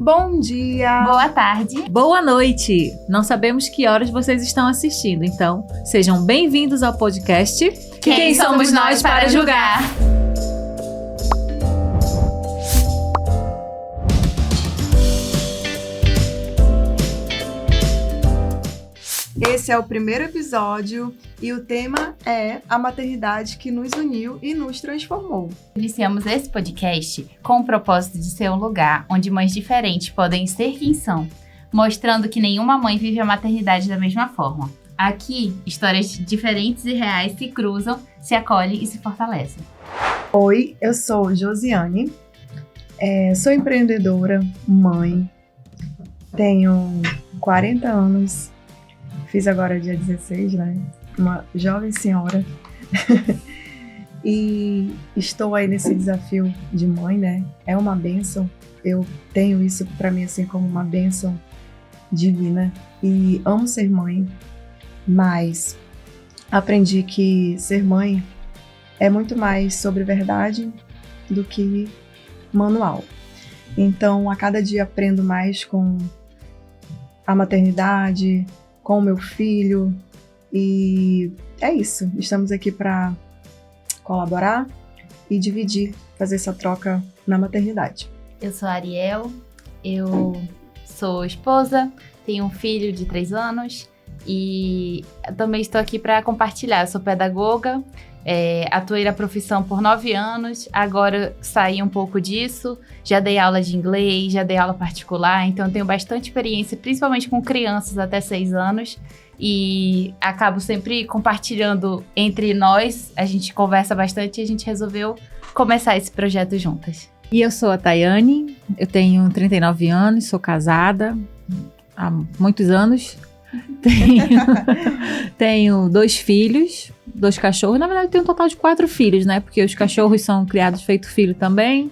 Bom dia! Boa tarde! Boa noite! Não sabemos que horas vocês estão assistindo, então sejam bem-vindos ao podcast Quem somos nós para julgar? Esse é o primeiro episódio e o tema é a maternidade que nos uniu e nos transformou. Iniciamos esse podcast com o propósito de ser um lugar onde mães diferentes podem ser quem são, mostrando que nenhuma mãe vive a maternidade da mesma forma. Aqui, histórias diferentes e reais se cruzam, se acolhem e se fortalecem. Oi, eu sou Josiane, sou empreendedora, mãe, tenho 40 anos, fiz agora dia 16, né? Uma jovem senhora. E estou aí nesse desafio de mãe, né? É uma bênção. Eu tenho isso pra mim assim como uma bênção divina. E amo ser mãe, mas aprendi que ser mãe é muito mais sobre verdade do que manual. Então, a cada dia aprendo mais com a maternidade, com o meu filho, e é isso. Estamos aqui para colaborar e dividir, fazer essa troca na maternidade. Eu sou a Ariel, eu sou esposa, tenho um filho de 3 anos e também estou aqui para compartilhar. Eu sou pedagoga, atuei na profissão por 9 anos, agora saí um pouco disso, já dei aula de inglês, já dei aula particular, então tenho bastante experiência, principalmente com crianças até 6 anos, e acabo sempre compartilhando entre nós, a gente conversa bastante e a gente resolveu começar esse projeto juntas. E eu sou a Tayane, eu tenho 39 anos, sou casada há muitos anos, tenho 2 filhos, 2 cachorros, na verdade eu tenho um total de 4 filhos, né, porque os cachorros são criados feito filho também,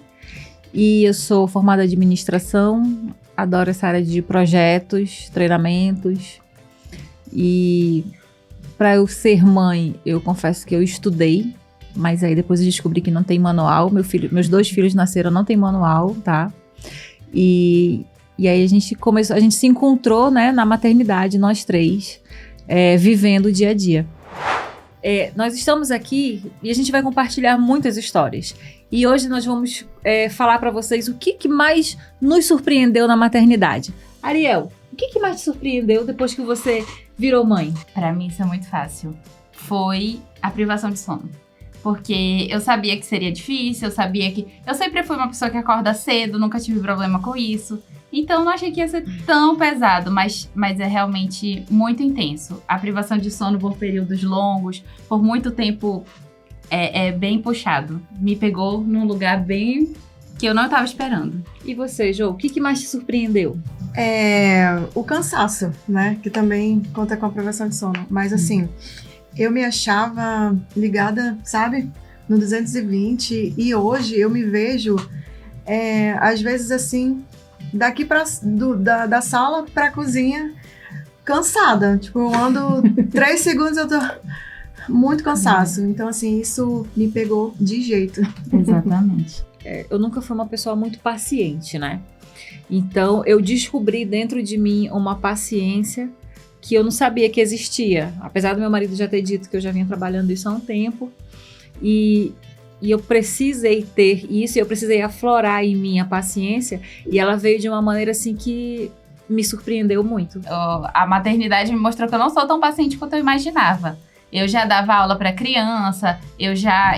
e eu sou formada em administração, adoro essa área de projetos, treinamentos, e para eu ser mãe, eu confesso que eu estudei, mas aí depois eu descobri que não tem manual, meus 2 filhos nasceram, não tem manual, tá, e aí a gente se encontrou, né, na maternidade, nós 3, vivendo o dia a dia. Nós estamos aqui e a gente vai compartilhar muitas histórias. E hoje nós vamos falar para vocês o que mais nos surpreendeu na maternidade. Ariel, o que mais te surpreendeu depois que você virou mãe? Para mim isso é muito fácil. Foi a privação de sono. Porque eu sabia que seria difícil, eu sempre fui uma pessoa que acorda cedo, nunca tive problema com isso. Então, não achei que ia ser tão pesado, mas é realmente muito intenso. A privação de sono por períodos longos, por muito tempo, é bem puxado. Me pegou num lugar bem que eu não estava esperando. E você, Jo, o que mais te surpreendeu? O cansaço, né? Que também conta com a privação de sono. Mas assim, eu me achava ligada, sabe? No 220, e hoje eu me vejo, às vezes assim, daqui da sala pra cozinha, cansada. Tipo, eu ando 3 segundos, eu tô muito cansaço. Então, assim, isso me pegou de jeito. Exatamente. Eu nunca fui uma pessoa muito paciente, né? Então, eu descobri dentro de mim uma paciência que eu não sabia que existia. Apesar do meu marido já ter dito que eu já vinha trabalhando isso há um tempo. E eu precisei ter isso, eu precisei aflorar em mim a paciência, e ela veio de uma maneira assim que me surpreendeu muito. A maternidade me mostrou que eu não sou tão paciente quanto eu imaginava. Eu já dava aula pra criança,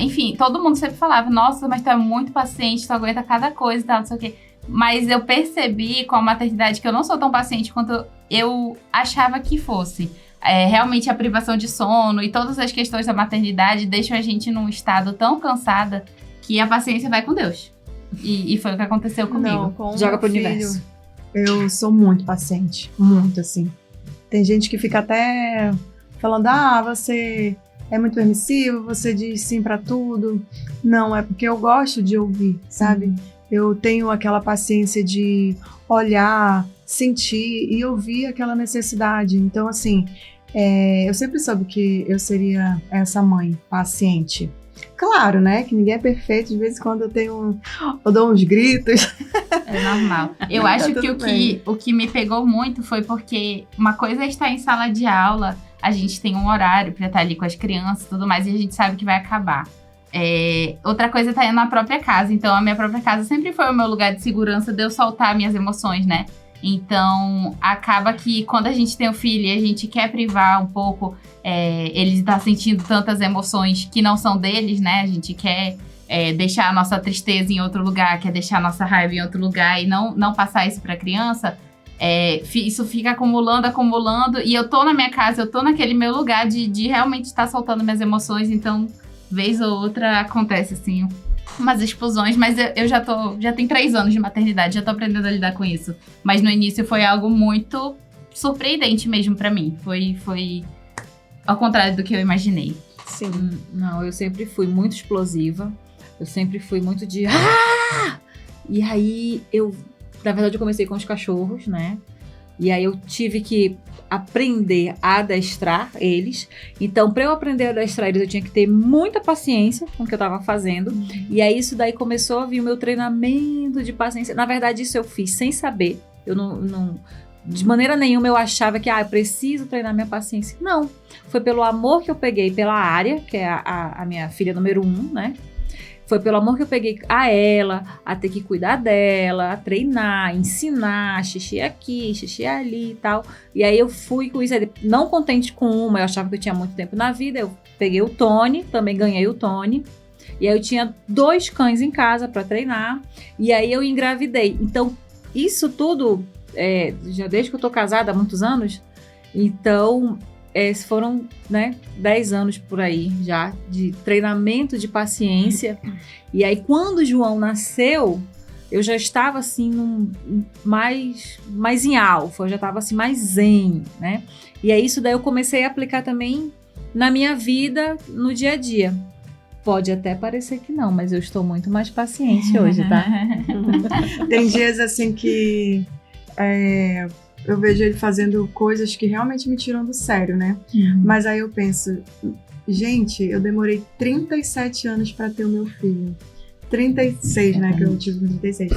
enfim, todo mundo sempre falava, nossa, mas tu é muito paciente, tu aguenta cada coisa e tal, não sei o quê. Mas eu percebi com a maternidade que eu não sou tão paciente quanto eu achava que fosse. Realmente a privação de sono e todas as questões da maternidade deixam a gente num estado tão cansada que a paciência vai com Deus. E foi o que aconteceu comigo. Não, joga pro universo. Eu sou muito paciente, muito assim. Tem gente que fica até falando, você é muito permissivo, você diz sim pra tudo. Não, é porque eu gosto de ouvir, sabe? Eu tenho aquela paciência de olhar, sentir e ouvir aquela necessidade. Então, assim, eu sempre soube que eu seria essa mãe paciente. Claro, né? Que ninguém é perfeito. De vez em quando eu dou uns gritos. É normal. Eu acho que o que me pegou muito foi porque uma coisa é estar em sala de aula, a gente tem um horário pra estar ali com as crianças e tudo mais, e a gente sabe que vai acabar. Outra coisa é estar na própria casa. Então, a minha própria casa sempre foi o meu lugar de segurança de eu soltar minhas emoções, né? Então, acaba que quando a gente tem um filho e a gente quer privar um pouco, ele está sentindo tantas emoções que não são deles, né? A gente quer deixar a nossa tristeza em outro lugar, quer deixar a nossa raiva em outro lugar e não passar isso para a criança. Isso fica acumulando. E eu tô na minha casa, eu tô naquele meu lugar de realmente estar soltando minhas emoções. Então, vez ou outra, acontece assim umas explosões, mas eu já tenho 3 anos de maternidade, já tô aprendendo a lidar com isso. Mas no início foi algo muito surpreendente mesmo pra mim. Foi ao contrário do que eu imaginei. Sim. Não, eu sempre fui muito explosiva. Eu sempre fui muito de... E aí, na verdade, eu comecei com os cachorros, né? E aí eu tive que aprender a adestrar eles. Então, para eu aprender a adestrar eles, eu tinha que ter muita paciência com o que eu estava fazendo. E aí isso daí começou a vir o meu treinamento de paciência. Na verdade, isso eu fiz sem saber. Eu não de maneira nenhuma eu achava que eu preciso treinar minha paciência. Não. Foi pelo amor que eu peguei pela Área, que é a minha filha número 1, né? Foi pelo amor que eu peguei a ela, a ter que cuidar dela, a treinar, ensinar, xixi aqui, xixi ali e tal. E aí eu fui com isso, não contente com uma, eu achava que eu tinha muito tempo na vida, eu peguei o Tony, também ganhei o Tony. E aí eu tinha 2 cães em casa para treinar, e aí eu engravidei. Então, isso tudo, já desde que eu tô casada há muitos anos, então... foram, né, 10 anos por aí já de treinamento de paciência. E aí, quando o João nasceu, eu já estava assim, mais em alfa, eu já estava assim, mais zen, né? E aí, isso daí eu comecei a aplicar também na minha vida, no dia a dia. Pode até parecer que não, mas eu estou muito mais paciente hoje, tá? Tem dias assim que... eu vejo ele fazendo coisas que realmente me tiram do sério, né? Mas aí eu penso, gente, eu demorei 37 anos para ter o meu filho. 36, né? Que eu tive 36.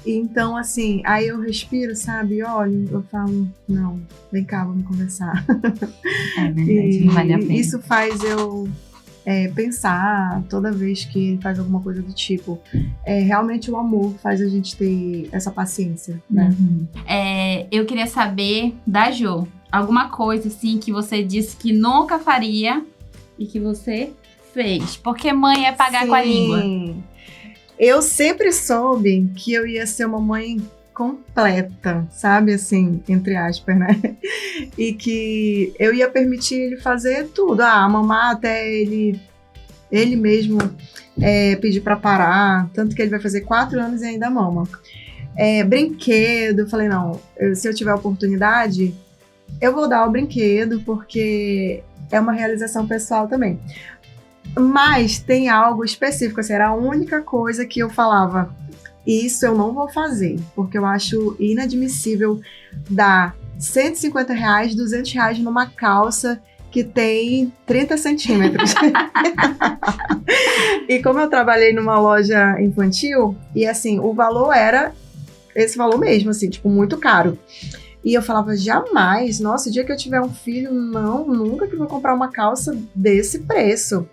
Então, assim, aí eu respiro, sabe? Olho, eu falo, não, vem cá, vamos conversar. É verdade, não vale a pena. Isso faz eu pensar toda vez que ele faz alguma coisa do tipo. Realmente o amor faz a gente ter essa paciência, né? Eu queria saber da Jo, alguma coisa assim que você disse que nunca faria e que você fez. Porque mãe é pagar com a língua. Eu sempre soube que eu ia ser uma mãe completa, sabe, assim, entre aspas, né? E que eu ia permitir ele fazer tudo, mamar até ele mesmo pedir pra parar, tanto que ele vai fazer 4 anos e ainda mama. Brinquedo, eu falei, não, se eu tiver oportunidade, eu vou dar o brinquedo, porque é uma realização pessoal também. Mas tem algo específico, assim, era a única coisa que eu falava, isso eu não vou fazer, porque eu acho inadmissível dar R$150, R$200 numa calça que tem 30 centímetros. E como eu trabalhei numa loja infantil, e assim, o valor era esse valor mesmo, assim, tipo, muito caro. E eu falava, jamais, nossa, o dia que eu tiver um filho, não, nunca que eu vou comprar uma calça desse preço.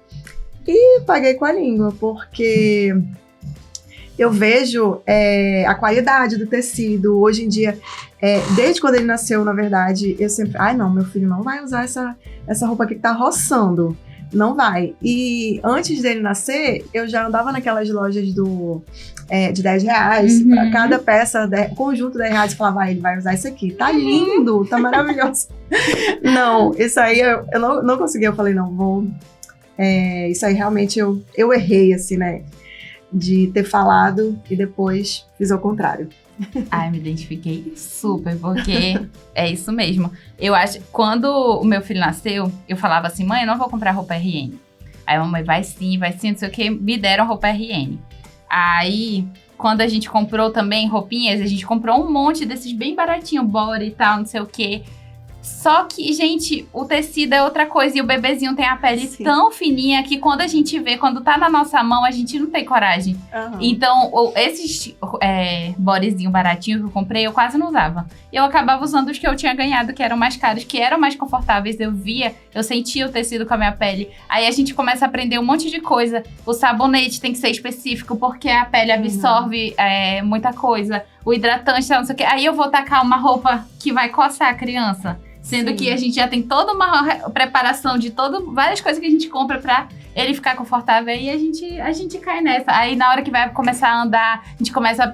E paguei com a língua, porque eu vejo a qualidade do tecido. Hoje em dia, desde quando ele nasceu, na verdade, eu sempre... não, meu filho não vai usar essa roupa aqui que tá roçando. Não vai. E antes dele nascer, eu já andava naquelas lojas de R$10. Pra cada peça, conjunto R$10, eu falava, ele vai usar isso aqui. Tá lindo, tá maravilhoso. Não, isso aí eu não consegui. Eu falei, não, vou... isso aí realmente eu errei, assim, né? De ter falado e depois fiz ao contrário. Me identifiquei super, porque é isso mesmo. Eu acho, quando o meu filho nasceu, eu falava assim, mãe, eu não vou comprar roupa RN. Aí a mamãe, vai sim, não sei o que, me deram roupa RN. Aí, quando a gente comprou também roupinhas, a gente comprou um monte desses bem baratinho, body e tal, não sei o que. Só que, gente, o tecido é outra coisa. E o bebezinho tem a pele tão fininha que quando a gente vê, quando tá na nossa mão, a gente não tem coragem. Então, esses bodyzinho baratinho que eu comprei, eu quase não usava. Eu acabava usando os que eu tinha ganhado, que eram mais caros, que eram mais confortáveis. Eu sentia o tecido com a minha pele. Aí a gente começa a aprender um monte de coisa. O sabonete tem que ser específico, porque a pele absorve muita coisa. O hidratante, não sei o quê. Aí eu vou tacar uma roupa que vai coçar a criança. Sendo que a gente já tem toda uma preparação de várias coisas que a gente compra pra ele ficar confortável. E a gente cai nessa. Aí na hora que vai começar a andar, a gente começa a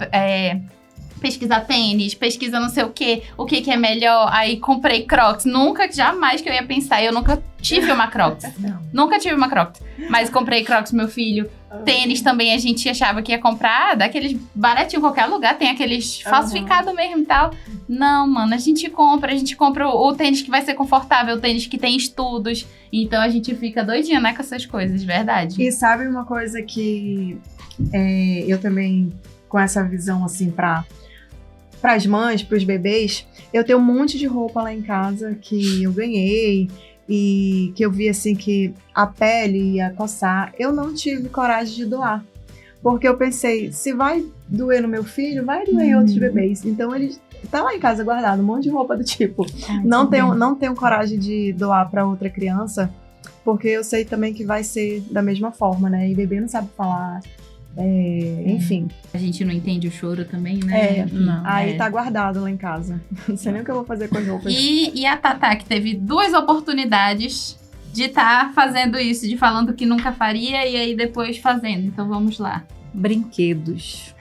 pesquisar tênis, pesquisa não sei o que é melhor. Aí comprei Crocs. Jamais que eu ia pensar. Eu nunca tive uma Crocs. Nunca tive uma Crocs. Mas comprei Crocs pro meu filho. Tênis também a gente achava que ia comprar daqueles baratinhos em qualquer lugar. Tem aqueles falsificados mesmo e tal. Não, mano, a gente compra o tênis que vai ser confortável, o tênis que tem estudos. Então a gente fica doidinha, né, com essas coisas, verdade. E sabe uma coisa que eu também, com essa visão assim para as mães, para os bebês, eu tenho um monte de roupa lá em casa que eu ganhei e que eu vi assim que a pele ia coçar. Eu não tive coragem de doar, porque eu pensei, se vai doer no meu filho, vai doer em outros bebês. Então ele tá lá em casa guardado, um monte de roupa do tipo. Não tenho coragem de doar para outra criança, porque eu sei também que vai ser da mesma forma, né? E bebê não sabe falar. Enfim. A gente não entende o choro também, né? Aí tá guardado lá em casa. Não sei nem o que eu vou fazer com as roupas. E a Tatá, que teve 2 oportunidades de estar fazendo isso, de falando que nunca faria e aí depois fazendo. Então vamos lá. Brinquedos.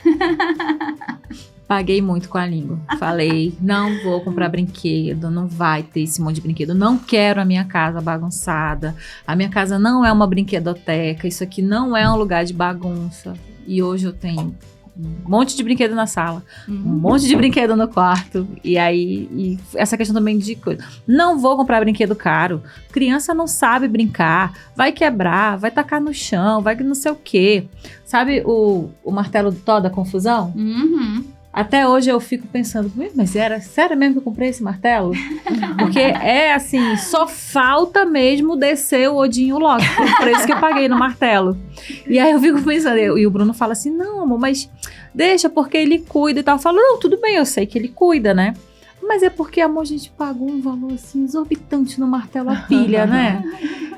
Paguei muito com a língua. Falei, não vou comprar brinquedo, não vai ter esse monte de brinquedo. Não quero a minha casa bagunçada. A minha casa não é uma brinquedoteca. Isso aqui não é um lugar de bagunça. E hoje eu tenho um monte de brinquedo na sala, um monte de brinquedo no quarto. E essa questão também de coisa. Não vou comprar brinquedo caro. Criança não sabe brincar. Vai quebrar, vai tacar no chão, vai não sei o quê. Sabe o martelo do Thor da confusão? Até hoje eu fico pensando, mas era sério mesmo que eu comprei esse martelo? Porque é assim, só falta mesmo descer o Odin Loki, o preço que eu paguei no martelo. E aí eu fico pensando, e o Bruno fala assim, não amor, mas deixa porque ele cuida e tal. Eu falo, não, tudo bem, eu sei que ele cuida, né? Mas é porque, amor, a gente pagou um valor assim exorbitante no martelo a pilha, né?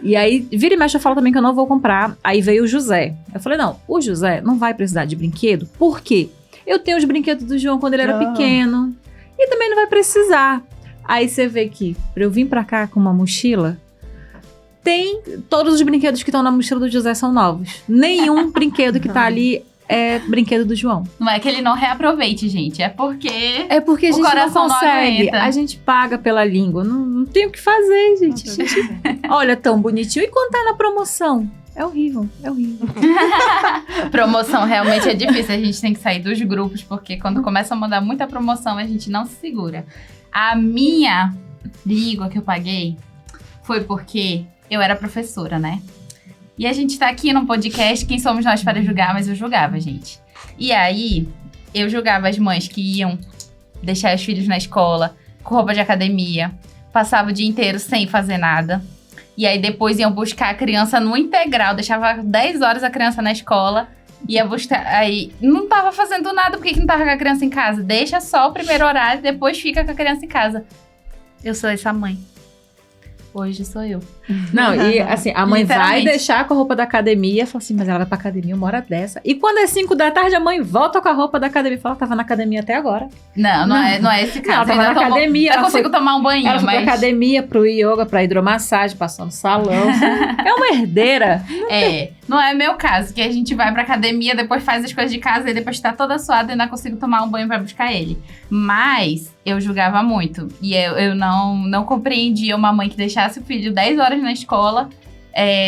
E aí, vira e mexe, eu falo também que eu não vou comprar. Aí veio o José. Eu falei, não, o José não vai precisar de brinquedo, por quê? Eu tenho os brinquedos do João quando ele era pequeno. E também não vai precisar. Aí você vê que, pra eu vir pra cá com uma mochila, todos os brinquedos que estão na mochila do José são novos. Nenhum brinquedo que tá ali é brinquedo do João. Não é que ele não reaproveite, gente. É porque a gente não consegue. A gente paga pela língua. Não tem o que fazer, gente. A gente olha tão bonitinho. E quando tá na promoção? É horrível. Promoção realmente é difícil. A gente tem que sair dos grupos, porque quando começa a mandar muita promoção, a gente não se segura. A minha língua que eu paguei foi porque eu era professora, né? E a gente tá aqui num podcast, quem somos nós para julgar, mas eu julgava, gente. E aí, eu julgava as mães que iam deixar os filhos na escola, com roupa de academia, passava o dia inteiro sem fazer nada. E aí depois iam buscar a criança no integral, deixava 10 horas a criança na escola, ia buscar, aí não tava fazendo nada, por que não tava com a criança em casa? Deixa só o primeiro horário, depois fica com a criança em casa. Eu sou essa mãe. Hoje sou eu. Não, e assim, a mãe vai deixar com a roupa da academia, fala assim, mas ela vai pra academia uma hora dessa. E quando é 5 da tarde, a mãe volta com a roupa da academia e fala, tava na academia até agora. Não é esse caso. Ela tava na academia. Eu consigo tomar um banho, ela foi pra academia, pro yoga, pra hidromassagem, passou no salão. É uma herdeira. Não é meu caso, que a gente vai pra academia, depois faz as coisas de casa e depois tá toda suada e ainda consigo tomar um banho pra buscar ele. Mas eu julgava muito. E eu não compreendia uma mãe que deixasse o filho 10 horas na escola,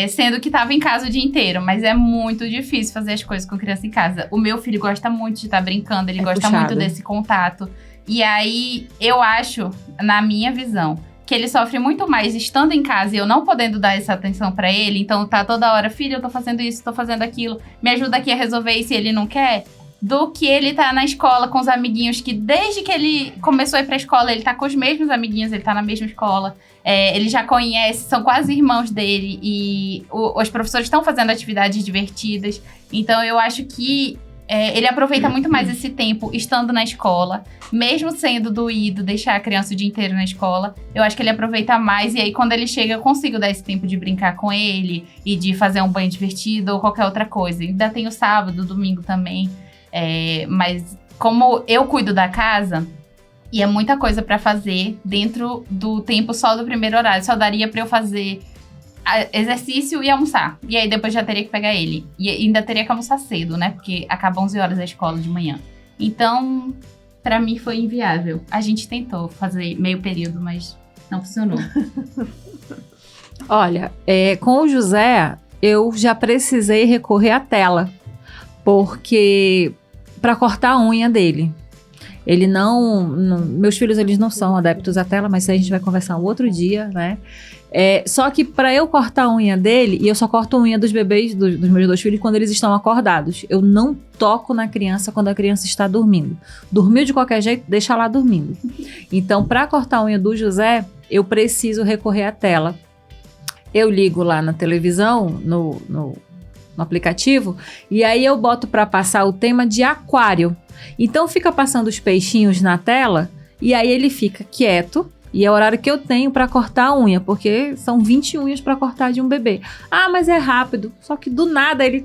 sendo que tava em casa o dia inteiro. Mas é muito difícil fazer as coisas com criança em casa. O meu filho gosta muito de estar brincando, ele gosta muito desse contato. E aí, eu acho, na minha visão, que ele sofre muito mais estando em casa e eu não podendo dar essa atenção pra ele. Então tá toda hora, filho, eu tô fazendo isso, tô fazendo aquilo, me ajuda aqui a resolver isso e ele não quer. do que ele tá na escola com os amiguinhos, que desde que ele começou a ir pra escola, ele tá com os mesmos amiguinhos, ele tá na mesma escola. Ele já conhece, são quase irmãos dele, e os professores estão fazendo atividades divertidas. Então, eu acho que ele aproveita muito mais esse tempo estando na escola, mesmo sendo doído, deixar a criança o dia inteiro na escola. Eu acho que ele aproveita mais, e aí quando ele chega, eu consigo dar esse tempo de brincar com ele e de fazer um banho divertido ou qualquer outra coisa. Ainda tem o sábado, domingo também, mas como eu cuido da casa, e é muita coisa pra fazer dentro do tempo só do primeiro horário, só daria pra eu fazer exercício e almoçar. E aí depois já teria que pegar ele. E ainda teria que almoçar cedo, né? Porque acaba 11 horas a escola de manhã. Então, pra mim foi inviável. A gente tentou fazer meio período, mas não funcionou. Olha, com o José, eu já precisei recorrer à tela. Porque... pra cortar a unha dele. Ele não... Meus filhos, eles não são adeptos à tela, mas isso a gente vai conversar um outro dia, né? Só que pra eu cortar a unha dele, e eu só corto a unha dos bebês, dos meus 2 filhos, quando eles estão acordados. Eu não toco na criança quando a criança está dormindo. Dormiu de qualquer jeito, deixa lá dormindo. Então, pra cortar a unha do José, eu preciso recorrer à tela. Eu ligo lá na televisão, no aplicativo, e aí eu boto pra passar o tema de aquário. Então fica passando os peixinhos na tela, e aí ele fica quieto, e é o horário que eu tenho pra cortar a unha, porque são 20 unhas pra cortar de um bebê. Ah, mas é rápido, só que do nada ele...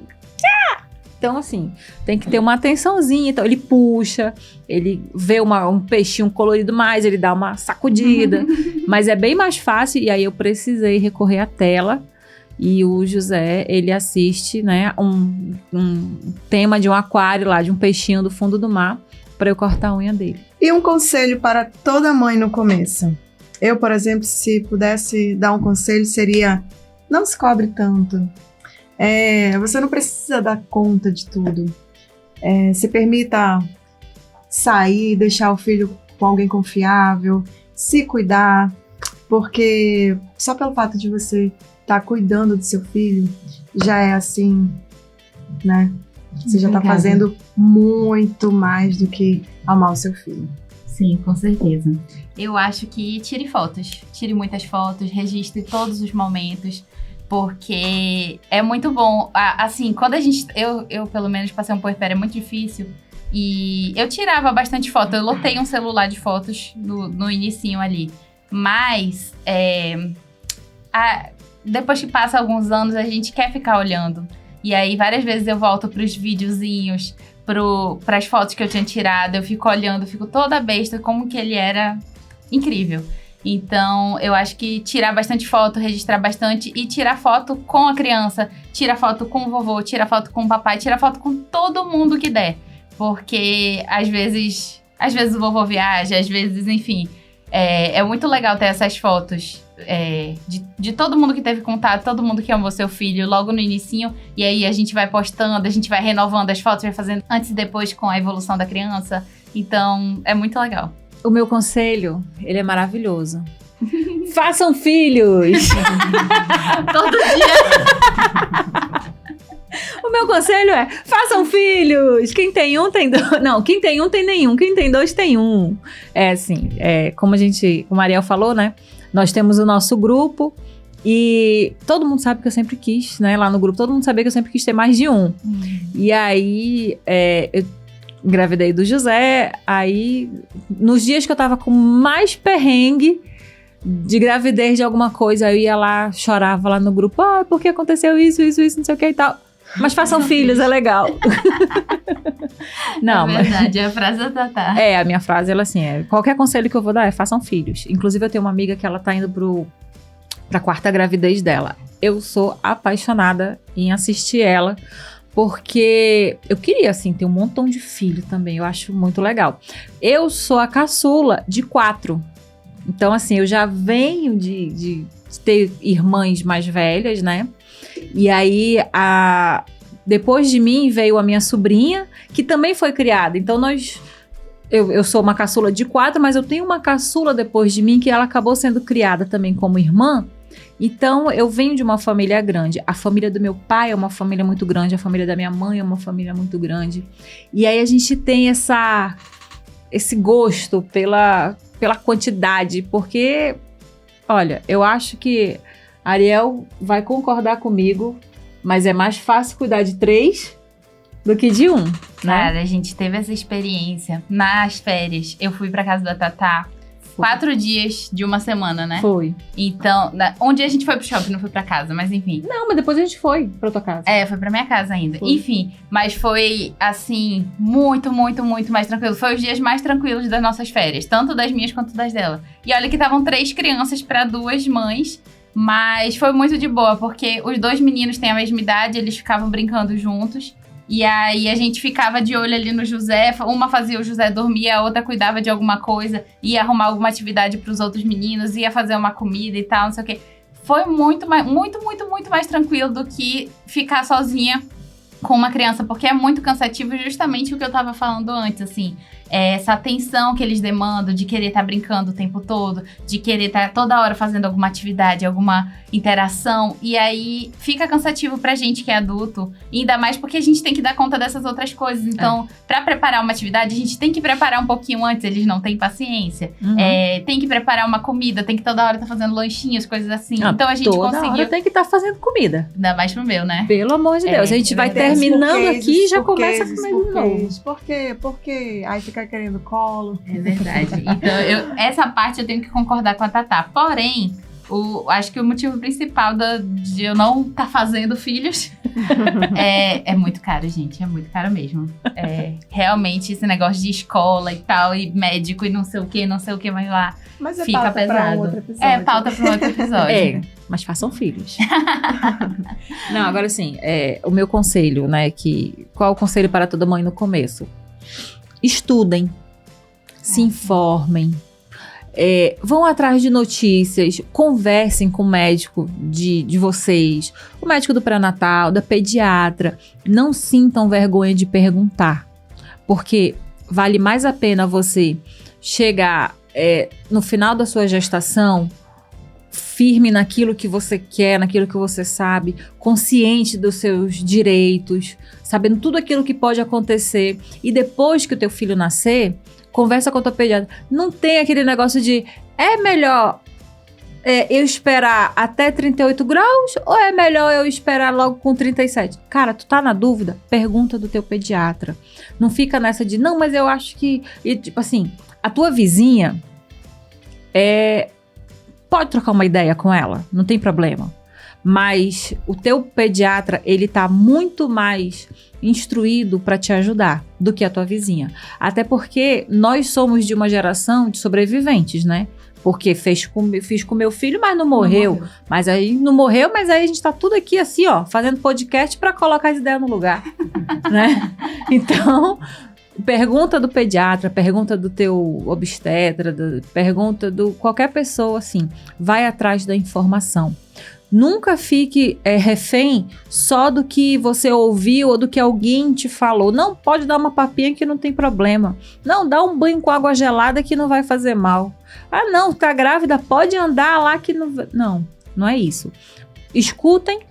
Então assim, tem que ter uma atençãozinha, então ele puxa, ele vê um peixinho colorido mais, ele dá uma sacudida, mas é bem mais fácil, e aí eu precisei recorrer à tela. E o José, ele assiste, né, um tema de um aquário lá, de um peixinho do fundo do mar, para eu cortar a unha dele. E um conselho para toda mãe no começo? Eu, por exemplo, se pudesse dar um conselho, seria: não se cobre tanto. Você não precisa dar conta de tudo. Se permita sair, deixar o filho com alguém confiável, se cuidar, porque só pelo fato de você tá cuidando do seu filho, já é assim, né? Você já tá fazendo muito mais do que amar o seu filho. Sim, com certeza. Eu acho que tire fotos. Tire muitas fotos, registre todos os momentos, porque é muito bom. Assim, quando a gente... Eu pelo menos, passei um puerpério muito difícil, e eu tirava bastante foto. Eu lotei um celular de fotos no inicinho ali. Mas, depois que passa alguns anos, a gente quer ficar olhando. E aí, várias vezes eu volto pros videozinhos, pras fotos que eu tinha tirado. Eu fico olhando, fico toda besta, como que ele era incrível. Então, eu acho que tirar bastante foto, registrar bastante e tirar foto com a criança, tira foto com o vovô, tira foto com o papai, tira foto com todo mundo que der. Porque, às vezes o vovô viaja, às vezes, enfim... É muito legal ter essas fotos de todo mundo que teve contato, todo mundo que amou seu filho logo no inicinho, e aí a gente vai postando, a gente vai renovando as fotos, vai fazendo antes e depois com a evolução da criança. Então, é muito legal. O meu conselho, ele é maravilhoso. Façam filhos! Todo dia! O meu conselho é: façam filhos! Quem tem um, tem dois. Não, quem tem um, tem nenhum. Quem tem dois, tem um. Assim, como o Ariel falou, né? Nós temos o nosso grupo e todo mundo sabe que eu sempre quis, né? Lá no grupo, todo mundo sabia que eu sempre quis ter mais de um. E aí, eu engravidei do José. Aí, nos dias que eu tava com mais perrengue de gravidez de alguma coisa, eu ia lá, chorava lá no grupo: por que aconteceu isso, não sei o que e tal. Mas façam filhos, é legal. Não, é verdade, é a frase da Tatá. A minha frase, ela assim, qualquer conselho que eu vou dar é: façam filhos. Inclusive, eu tenho uma amiga que ela tá indo pra 4ª gravidez dela. Eu sou apaixonada em assistir ela, porque eu queria, assim, ter um montão de filho também. Eu acho muito legal. Eu sou a caçula de 4. Então, assim, eu já venho de ter irmãs mais velhas, né? E aí, depois de mim, veio a minha sobrinha, que também foi criada. Então, eu sou uma caçula de 4, mas eu tenho uma caçula depois de mim, que ela acabou sendo criada também como irmã. Então, eu venho de uma família grande. A família do meu pai é uma família muito grande, a família da minha mãe é uma família muito grande. E aí a gente tem esse gosto pela quantidade, porque, olha, eu acho que Ariel vai concordar comigo, mas é mais fácil cuidar de 3 do que de 1, né? Cara, a gente teve essa experiência nas férias. Eu fui pra casa da Tatá 4 dias de uma semana, né? Foi. Então, um dia a gente foi pro shopping, não foi pra casa, mas enfim. Não, mas depois a gente foi pra tua casa. Foi pra minha casa ainda. Foi. Enfim, mas foi, assim, muito, muito, muito mais tranquilo. Foi os dias mais tranquilos das nossas férias, tanto das minhas quanto das dela. E olha que estavam 3 crianças pra 2 mães, mas foi muito de boa, porque os 2 meninos têm a mesma idade, eles ficavam brincando juntos. E aí a gente ficava de olho ali no José, uma fazia o José dormir, a outra cuidava de alguma coisa, ia arrumar alguma atividade pros outros meninos, ia fazer uma comida e tal, não sei o quê. Foi muito mais tranquilo do que ficar sozinha com uma criança, porque é muito cansativo, justamente o que eu tava falando antes, assim. Essa atenção que eles demandam de querer estar brincando o tempo todo, de querer estar toda hora fazendo alguma atividade, alguma interação. E aí fica cansativo pra gente que é adulto, ainda mais porque a gente tem que dar conta dessas outras coisas. Então, pra preparar uma atividade, a gente tem que preparar um pouquinho antes, eles não têm paciência. Tem que preparar uma comida, tem que toda hora estar fazendo lanchinhos, coisas assim. Então a gente toda hora tem que estar fazendo comida. Ainda mais pro meu, né? Pelo amor de Deus. A gente vai terminando aqui e já começa a comer de novo. Por quê? Aí fica querendo colo. É verdade. Então, essa parte eu tenho que concordar com a Tatá. Porém, acho que o motivo principal de eu não estar fazendo filhos é muito caro, gente. É muito caro mesmo. Realmente, esse negócio de escola e tal, e médico e não sei o que, mas lá Mas fica pauta pesado. pra um outro episódio. Pauta para um outro episódio. Mas façam filhos. Não, agora sim, o meu conselho, né? Qual é o conselho para toda mãe no começo? Estudem, se informem, vão atrás de notícias, conversem com o médico de vocês, o médico do pré-natal, da pediatra. Não sintam vergonha de perguntar, porque vale mais a pena você chegar no final da sua gestação firme naquilo que você quer, naquilo que você sabe, consciente dos seus direitos, sabendo tudo aquilo que pode acontecer. E depois que o teu filho nascer, conversa com a tua pediatra. Não tem aquele negócio de é melhor eu esperar até 38 graus ou é melhor eu esperar logo com 37? Cara, tu tá na dúvida? Pergunta do teu pediatra. Não fica nessa de, não, mas eu acho que... E, tipo assim, a tua vizinha pode trocar uma ideia com ela, não tem problema. Mas o teu pediatra, ele tá muito mais instruído para te ajudar do que a tua vizinha. Até porque nós somos de uma geração de sobreviventes, né? Porque fiz com meu filho, mas não morreu. Mas aí a gente tá tudo aqui assim, ó, fazendo podcast para colocar as ideias no lugar, né? Então, pergunta do pediatra, pergunta do teu obstetra, pergunta do qualquer pessoa, assim, vai atrás da informação. Nunca fique refém só do que você ouviu ou do que alguém te falou. Não, pode dar uma papinha que não tem problema. Não, dá um banho com água gelada que não vai fazer mal. Ah, não, tá grávida, pode andar lá que não... Não é isso. Escutem,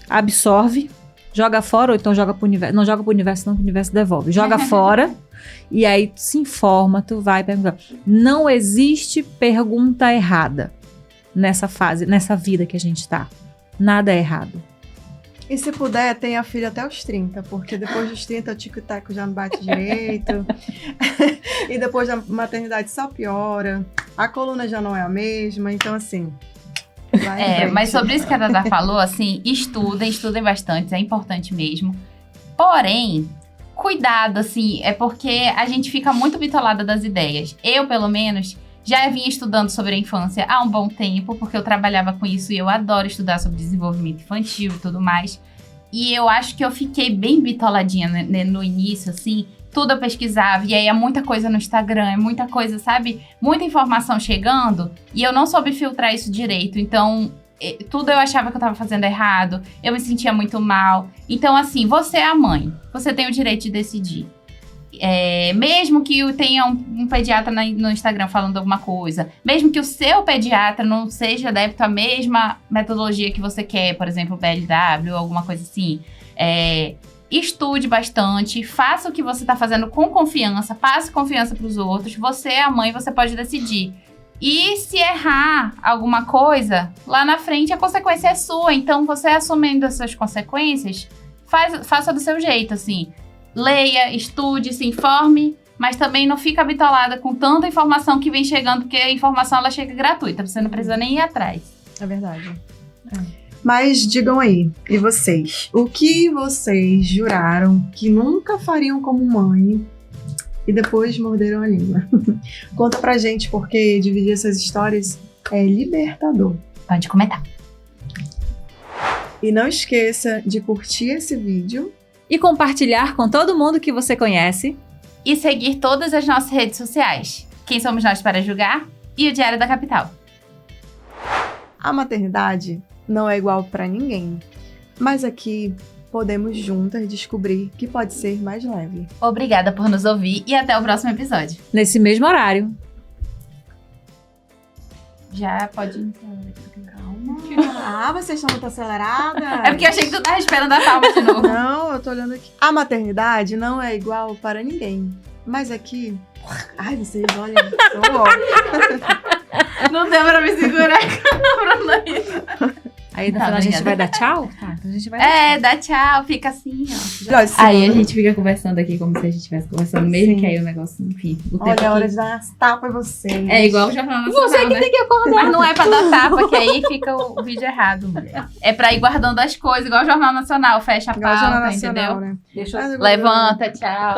absorve, joga fora, ou então joga pro universo. Não joga pro universo, não, que o universo devolve. Joga fora e aí tu se informa, tu vai perguntar. Não existe pergunta errada nessa fase, nessa vida que a gente tá. Nada é errado. E se puder, tenha filho até os 30, porque depois dos 30 o tico-teco já não bate direito. E depois da maternidade só piora. A coluna já não é a mesma, então assim... Mas sobre isso que a Dada falou, assim, estudem bastante, é importante mesmo. Porém, cuidado, assim, é porque a gente fica muito bitolada das ideias. Eu, pelo menos, já vinha estudando sobre a infância há um bom tempo, porque eu trabalhava com isso e eu adoro estudar sobre desenvolvimento infantil e tudo mais. E eu acho que eu fiquei bem bitoladinha no início, assim, tudo eu pesquisava, e aí é muita coisa no Instagram, é muita coisa, sabe? Muita informação chegando, e eu não soube filtrar isso direito, então tudo eu achava que eu tava fazendo errado, eu me sentia muito mal. Então, assim, você é a mãe, você tem o direito de decidir. mesmo que tenha um pediatra no Instagram falando alguma coisa, mesmo que o seu pediatra não seja adepto à mesma metodologia que você quer, por exemplo, BLW ou alguma coisa assim, estude bastante, faça o que você está fazendo com confiança, passe confiança para os outros, você é a mãe, você pode decidir. E se errar alguma coisa, lá na frente a consequência é sua, então você assumindo essas consequências, faça do seu jeito, assim. Leia, estude, se informe, mas também não fica bitolada com tanta informação que vem chegando, porque a informação ela chega gratuita, você não precisa nem ir atrás. É verdade. Mas digam aí, e vocês? O que vocês juraram que nunca fariam como mãe e depois morderam a língua? Conta pra gente, porque dividir essas histórias é libertador. Pode comentar. E não esqueça de curtir esse vídeo E compartilhar com todo mundo que você conhece. E seguir todas as nossas redes sociais. Quem somos nós para julgar? E o Diário da Capital. A maternidade não é igual pra ninguém, mas aqui podemos juntas descobrir que pode ser mais leve. Obrigada por nos ouvir e até o próximo episódio. Nesse mesmo horário. Já pode... Ah, vocês estão muito aceleradas. É porque eu achei que tu tava esperando a palma de novo. Não, eu tô olhando aqui. A maternidade não é igual para ninguém, mas aqui... Ai, vocês olham, tô ótimo. Não deu pra me segurar pra isso. Aí no Tá, final a gente obrigada. vai dar tchau? Tá, então a gente vai dar tchau. Dá tchau, fica assim, ó. Olha, Aí a gente fica conversando aqui como se a gente estivesse conversando, mesmo Sim. que aí o negócio, enfim. O tempo olha a hora aqui de dar umas tapas em vocês. é igual o Jornal Nacional, Você que né? tem que acordar. Mas não é pra dar tapa, que aí fica o vídeo errado, mulher. É pra ir guardando as coisas, igual o Jornal Nacional, fecha a Igual o Jornal pauta, Nacional, entendeu? né? Deixa eu... Mas eu- Levanta, tchau.